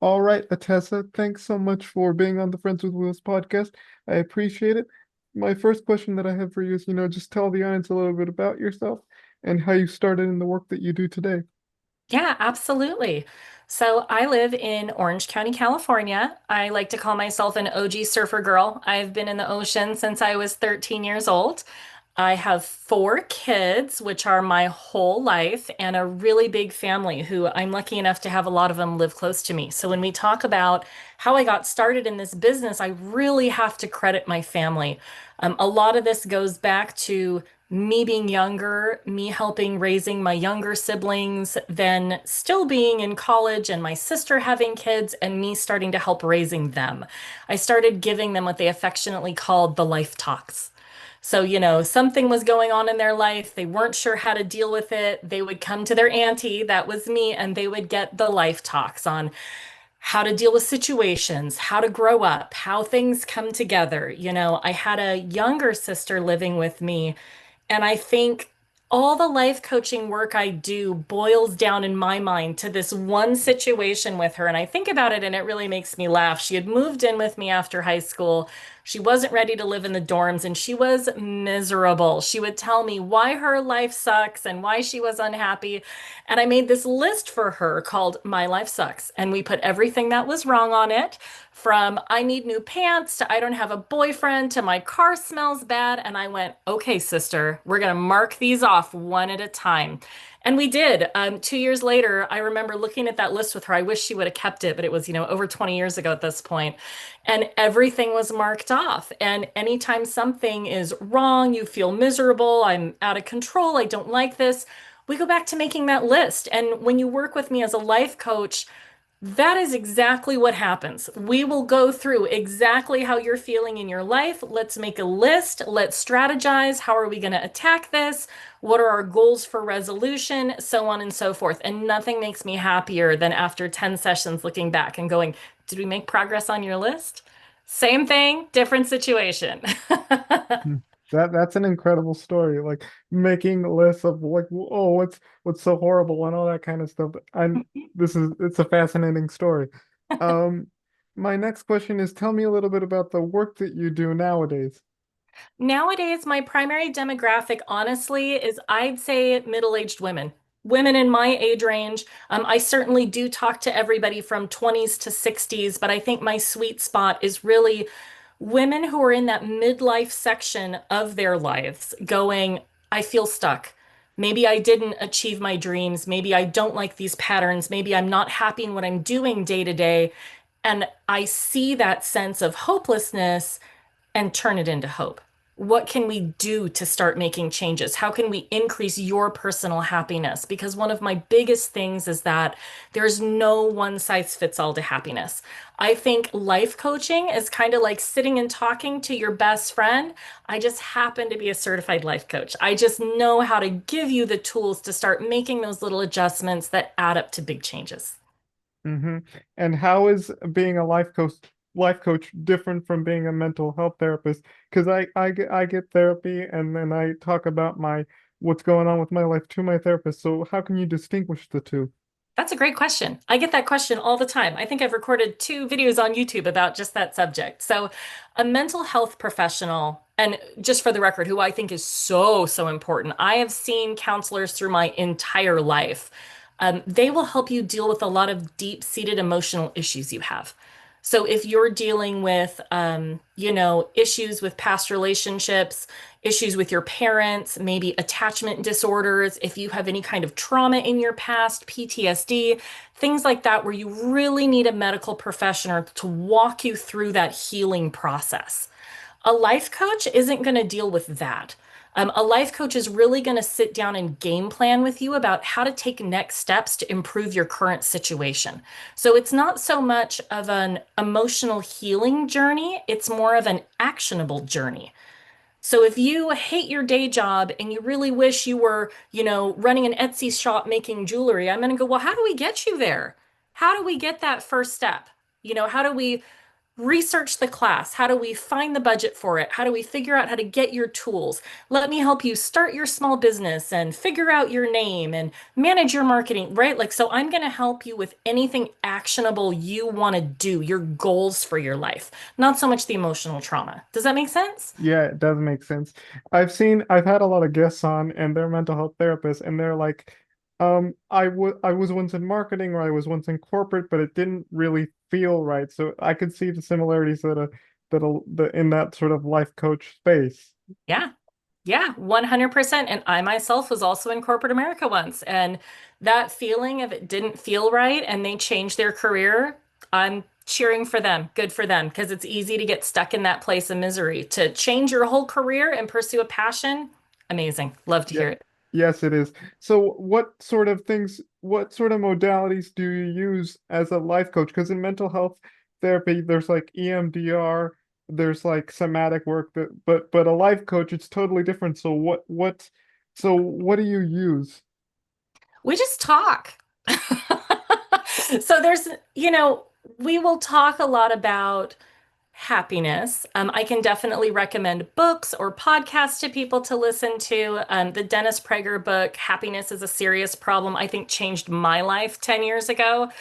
All right, Atessa, thanks so much for being on the Friends with Wheels podcast. I appreciate it. My first question that I have for you is, just tell the audience a little bit about yourself and how you started in the work that you do today. Yeah, absolutely. So I live in Orange County, California. I like to call myself an OG surfer girl. I've been in the ocean since I was 13 years old. I have four kids, which are my whole life, and a really big family who I'm lucky enough to have a lot of them live close to me. So when we talk about how I got started in this business, I really have to credit my family. A lot of this goes back to me being younger, me helping raising my younger siblings, then still being in college and my sister having kids and me starting to help raising them. I started giving them what they affectionately called the life talks. So, something was going on in their life. They weren't sure how to deal with it. They would come to their auntie, that was me, and they would get the life talks on how to deal with situations, how to grow up, how things come together. I had a younger sister living with me, and I think all the life coaching work I do boils down in my mind to this one situation with her. And I think about it and it really makes me laugh. She had moved in with me after high school. She wasn't ready to live in the dorms and she was miserable. She would tell me why her life sucks and why she was unhappy. And I made this list for her called My Life Sucks. And we put everything that was wrong on it, from I need new pants to I don't have a boyfriend to my car smells bad. And I went, okay, sister, we're going to mark these off one at a time. And we did. 2 years later, I remember looking at that list with her. I wish she would have kept it, but it was, over 20 years ago at this point. And everything was marked off. And anytime something is wrong, you feel miserable, I'm out of control, I don't like this, we go back to making that list. And when you work with me as a life coach, that is exactly what happens. We will go through exactly how you're feeling in your life. Let's make a list. Let's strategize. How are we going to attack this? What are our goals for resolution? So on and so forth. And nothing makes me happier than after 10 sessions looking back and going, did we make progress on your list? Same thing, different situation. Hmm. That's an incredible story. Like making lists of like, oh, what's so horrible and all that kind of stuff. And it's a fascinating story. Um, my next question is, tell me a little bit about the work that you do nowadays. Nowadays, my primary demographic, honestly, is I'd say middle-aged women. Women in my age range. I certainly do talk to everybody from 20s to 60s, but I think my sweet spot is really women who are in that midlife section of their lives going, I feel stuck. Maybe I didn't achieve my dreams. Maybe I don't like these patterns. Maybe I'm not happy in what I'm doing day to day. And I see that sense of hopelessness and turn it into hope. What can we do to start making changes? How can we increase your personal happiness? Because one of my biggest things is that there's no one size fits all to happiness. I think life coaching is kind of like sitting and talking to your best friend. I just happen to be a certified life coach. I just know how to give you the tools to start making those little adjustments that add up to big changes. Hmm. And how is being a life coach different from being a mental health therapist? Because I get therapy and then I talk about my what's going on with my life to my therapist. So how can you distinguish the two? That's a great question. I get that question all the time. I think I've recorded two videos on YouTube about just that subject. So, a mental health professional, and just for the record, who I think is so, so important, I have seen counselors through my entire life. They will help you deal with a lot of deep-seated emotional issues you have. So if you're dealing with, issues with past relationships, issues with your parents, maybe attachment disorders, if you have any kind of trauma in your past, PTSD, things like that, where you really need a medical professional to walk you through that healing process. A life coach isn't going to deal with that. A life coach is really going to sit down and game plan with you about how to take next steps to improve your current situation. So it's not so much of an emotional healing journey, it's more of an actionable journey. So if you hate your day job and you really wish you were, running an Etsy shop making jewelry, I'm going to go, well, how do we get you there? How do we get that first step? How do we research the class. How do we find the budget for it? How do we figure out how to get your tools? Let me help you start your small business and figure out your name and manage your marketing, right? Like, so I'm going to help you with anything actionable you want to do, your goals for your life, not so much the emotional trauma. Does that make sense? Yeah, it does make sense. I've had a lot of guests on and they're mental health therapists and they're like, I was once in marketing or I was once in corporate, but it didn't really feel right. So I could see the similarities in that sort of life coach space. Yeah. Yeah, 100%. And I myself was also in corporate America once, and that feeling of it didn't feel right and they changed their career, I'm cheering for them. Good for them, because it's easy to get stuck in that place of misery. To change your whole career and pursue a passion, amazing. Love to Yeah. hear it. Yes, it is. So what sort of modalities do you use as a life coach? Because in mental health therapy, there's like EMDR, there's like somatic work but a life coach, it's totally different. So what do you use? We just talk. So there's, we will talk a lot about happiness. I can definitely recommend books or podcasts to people to listen to. The Dennis Prager book, Happiness is a Serious Problem, I think changed my life 10 years ago.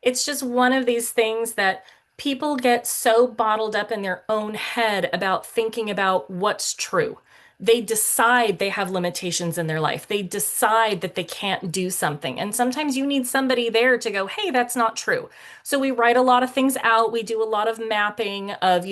It's just one of these things that people get so bottled up in their own head about thinking about what's true. They decide they have limitations in their life. They decide that they can't do something. And sometimes you need somebody there to go, hey, that's not true. So we write a lot of things out. We do a lot of mapping of,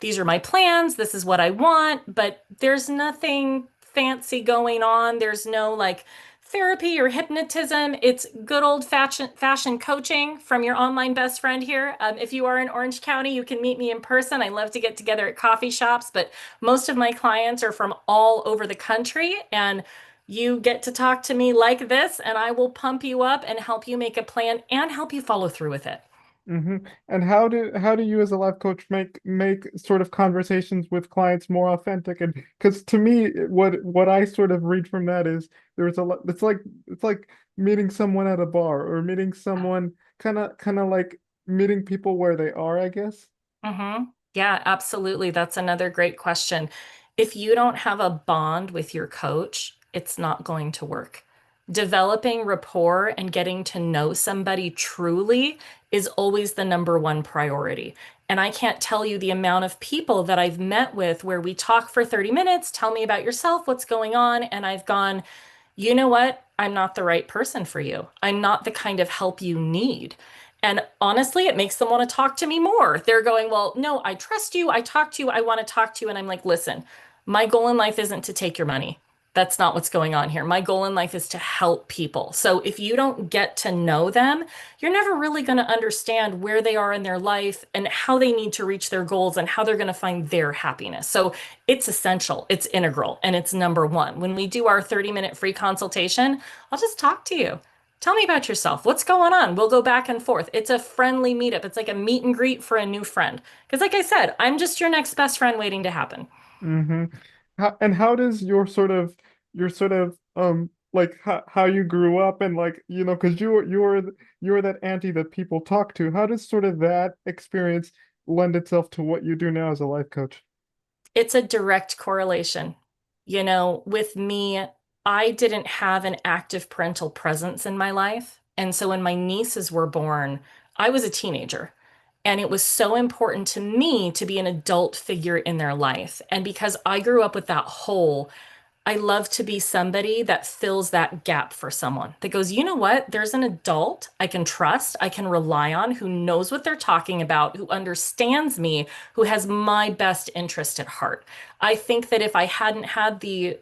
these are my plans. This is what I want. But there's nothing fancy going on. There's no like therapy or hypnotism. It's good old fashion coaching from your online best friend here. If you are in Orange County, you can meet me in person. I love to get together at coffee shops, but most of my clients are from all over the country, and you get to talk to me like this, and I will pump you up and help you make a plan and help you follow through with it. And how do you as a life coach make sort of conversations with clients more authentic? And because to me, what I sort of read from that is there's a lot. It's like meeting someone at a bar or meeting someone kind of like meeting people where they are, I guess. Mm-hmm. Yeah, absolutely. That's another great question. If you don't have a bond with your coach, it's not going to work. Developing rapport and getting to know somebody truly is always the number one priority. And I can't tell you the amount of people that I've met with where we talk for 30 minutes, tell me about yourself, what's going on, and I've gone, you know what? I'm not the right person for you. I'm not the kind of help you need. And honestly, it makes them want to talk to me more. They're going, well, no, I trust you. I talk to you. I want to talk to you. And I'm like, listen, my goal in life isn't to take your money. That's not what's going on here. My goal in life is to help people. So if you don't get to know them, you're never really going to understand where they are in their life and how they need to reach their goals and how they're going to find their happiness. So it's essential, it's integral, and it's number one. When we do our 30-minute free consultation, I'll just talk to you. Tell me about yourself. What's going on? We'll go back and forth. It's a friendly meetup. It's like a meet and greet for a new friend. Because, like I said, I'm just your next best friend waiting to happen. Mm-hmm. How does your sort of like how you grew up and like because you're that auntie that people talk to. How does sort of that experience lend itself to what you do now as a life coach? It's a direct correlation. With me, I didn't have an active parental presence in my life. And so when my nieces were born, I was a teenager. And it was so important to me to be an adult figure in their life. And because I grew up with that hole, I love to be somebody that fills that gap for someone that goes, you know what? There's an adult I can trust, I can rely on, who knows what they're talking about, who understands me, who has my best interest at heart. I think that if I hadn't had the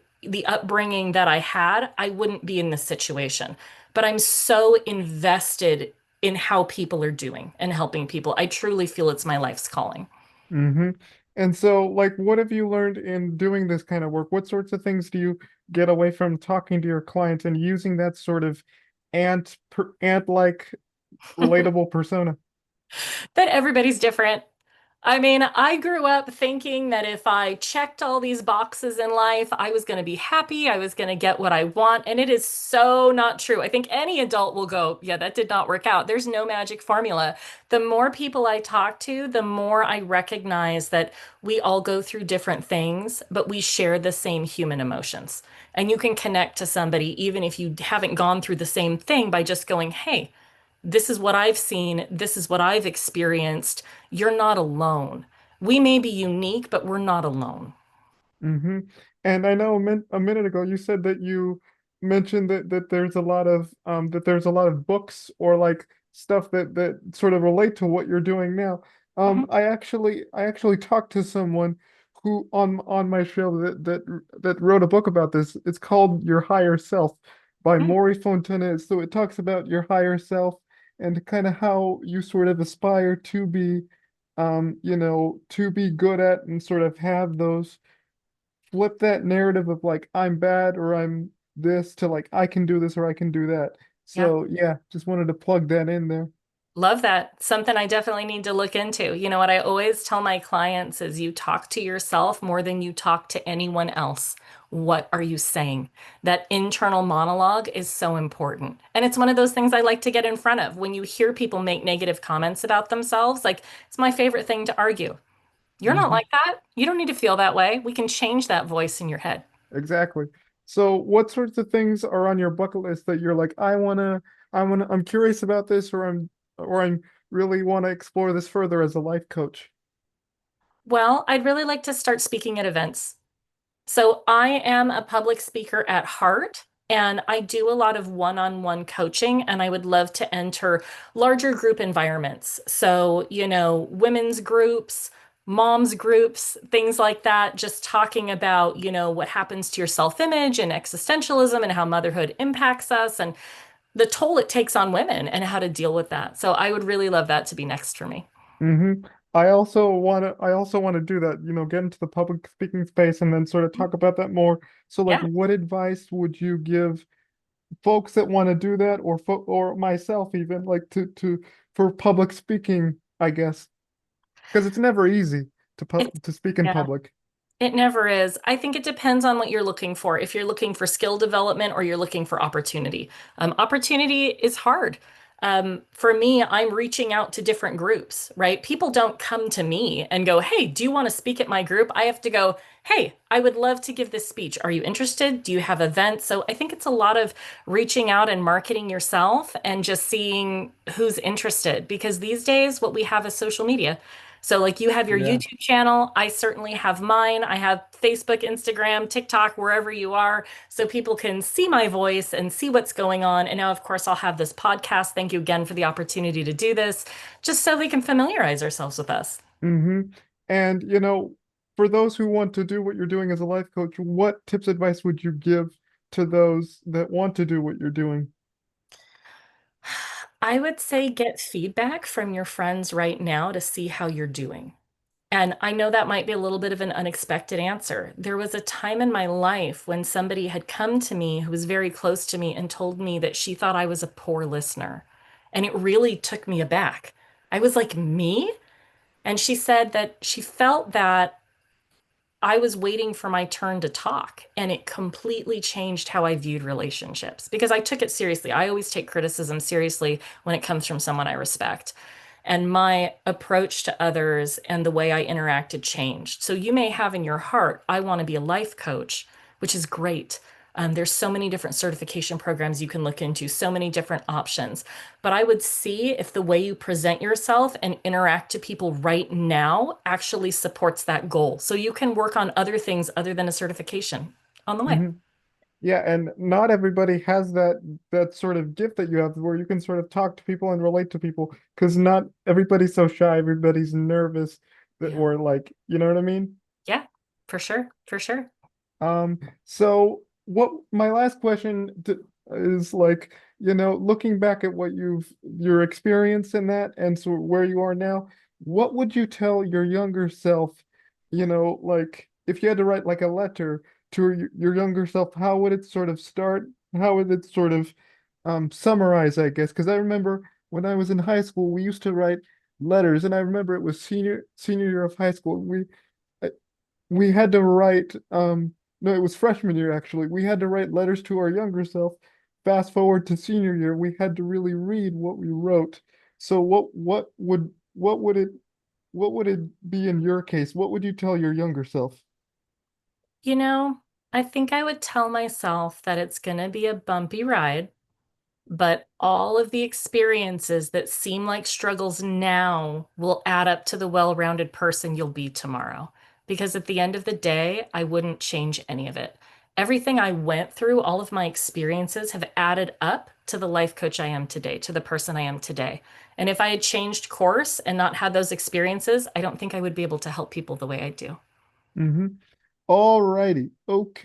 upbringing that I had, I wouldn't be in this situation. But I'm so invested in how people are doing and helping people. I truly feel it's my life's calling. Mm-hmm. And so, like, what have you learned in doing this kind of work? What sorts of things do you get away from talking to your clients and using that sort of ant-like relatable persona? That everybody's different. I mean, I grew up thinking that if I checked all these boxes in life, I was going to be happy, I was going to get what I want, and it is so not true. I think any adult will go, yeah, that did not work out. There's no magic formula. The more people I talk to, the more I recognize that we all go through different things, but we share the same human emotions. And you can connect to somebody even if you haven't gone through the same thing by just going, hey, this is what I've seen. This is what I've experienced. You're not alone. We may be unique, but we're not alone. Hmm. And I know a minute ago you said that you mentioned that there's a lot of books or like stuff that sort of relate to what you're doing now. Mhm. I actually talked to someone who on my show that wrote a book about this. It's called Your Higher Self by Mm. Maury Fontanez. So it talks about your higher self and kind of how you sort of aspire to be to be good at and sort of have those flip that narrative of like I'm bad or I'm this to like I can do this or I can do that. Yeah. So yeah, just wanted to plug that in there. Love that. Something I definitely need to look into. You know what I always tell my clients is you talk to yourself more than you talk to anyone else. What are you saying? That internal monologue is so important. And it's one of those things I like to get in front of. When you hear people make negative comments about themselves, like it's my favorite thing to argue. You're not Hmm. like that. You don't need to feel that way. We can change that voice in your head. Exactly. So what sorts of things are on your bucket list that you're like, I'm curious about this or I'm really want to explore this further as a life coach. Well, I'd really like to start speaking at events. So I am a public speaker at heart, and I do a lot of one-on-one coaching, and I would love to enter larger group environments. So, women's groups, moms groups, things like that, just talking about, what happens to your self-image and existentialism and how motherhood impacts us and the toll it takes on women and how to deal with that. So I would really love that to be next for me. Hmm. I also want to do that, get into the public speaking space and then sort of talk about that more. So like Yeah. what advice would you give folks that want to do that or myself even like to for public speaking, I guess, because it's never easy It's, to speak in yeah. public. It never is. I think it depends on what you're looking for. If you're looking for skill development or you're looking for opportunity. Opportunity is hard. For me, I'm reaching out to different groups, right? People don't come to me and go, hey, do you want to speak at my group? I have to go, hey, I would love to give this speech. Are you interested? Do you have events? So I think it's a lot of reaching out and marketing yourself and just seeing who's interested because these days what we have is social media. So, like, you have your Yeah. YouTube channel. I certainly have mine. I have Facebook, Instagram, TikTok, wherever you are, so people can see my voice and see what's going on. And now, of course, I'll have this podcast. Thank you again for the opportunity to do this, just so we can familiarize ourselves with us. Hmm. And for those who want to do what you're doing as a life coach, what tips advice would you give to those that want to do what you're doing? I would say get feedback from your friends right now to see how you're doing. And I know that might be a little bit of an unexpected answer. There was a time in my life when somebody had come to me who was very close to me and told me that she thought I was a poor listener. And it really took me aback. I was like, me? And she said that she felt that I was waiting for my turn to talk, and it completely changed how I viewed relationships because I took it seriously. I always take criticism seriously when it comes from someone I respect. And my approach to others and the way I interacted changed. So you may have in your heart, I want to be a life coach, which is great. There's so many different certification programs you can look into, so many different options. But I would see if the way you present yourself and interact to people right now actually supports that goal. So you can work on other things other than a certification on the way. Hmm. Yeah, and not everybody has that sort of gift that you have where you can sort of talk to people and relate to people because not everybody's so shy, everybody's nervous that Yeah. or like, you know what I mean? Yeah, for sure. For sure. So what my last question is like, looking back at what your experience in that and so where you are now, what would you tell your younger self, like if you had to write like a letter to your younger self, how would it sort of start? How would it sort of summarize, I guess? Because I remember when I was in high school, we used to write letters, and I remember it was senior year of high school. Uh, we had to write no, it was freshman year actually. We had to write letters to our younger self. Fast forward to senior year, we had to really read what we wrote. So what would it be in your case? What would you tell your younger self? You know, I think I would tell myself that it's going to be a bumpy ride, but all of the experiences that seem like struggles now will add up to the well-rounded person you'll be tomorrow. Because at the end of the day, I wouldn't change any of it. Everything I went through, all of my experiences have added up to the life coach I am today, to the person I am today. And if I had changed course and not had those experiences, I don't think I would be able to help people the way I do. Mm-hmm. All righty. Okay.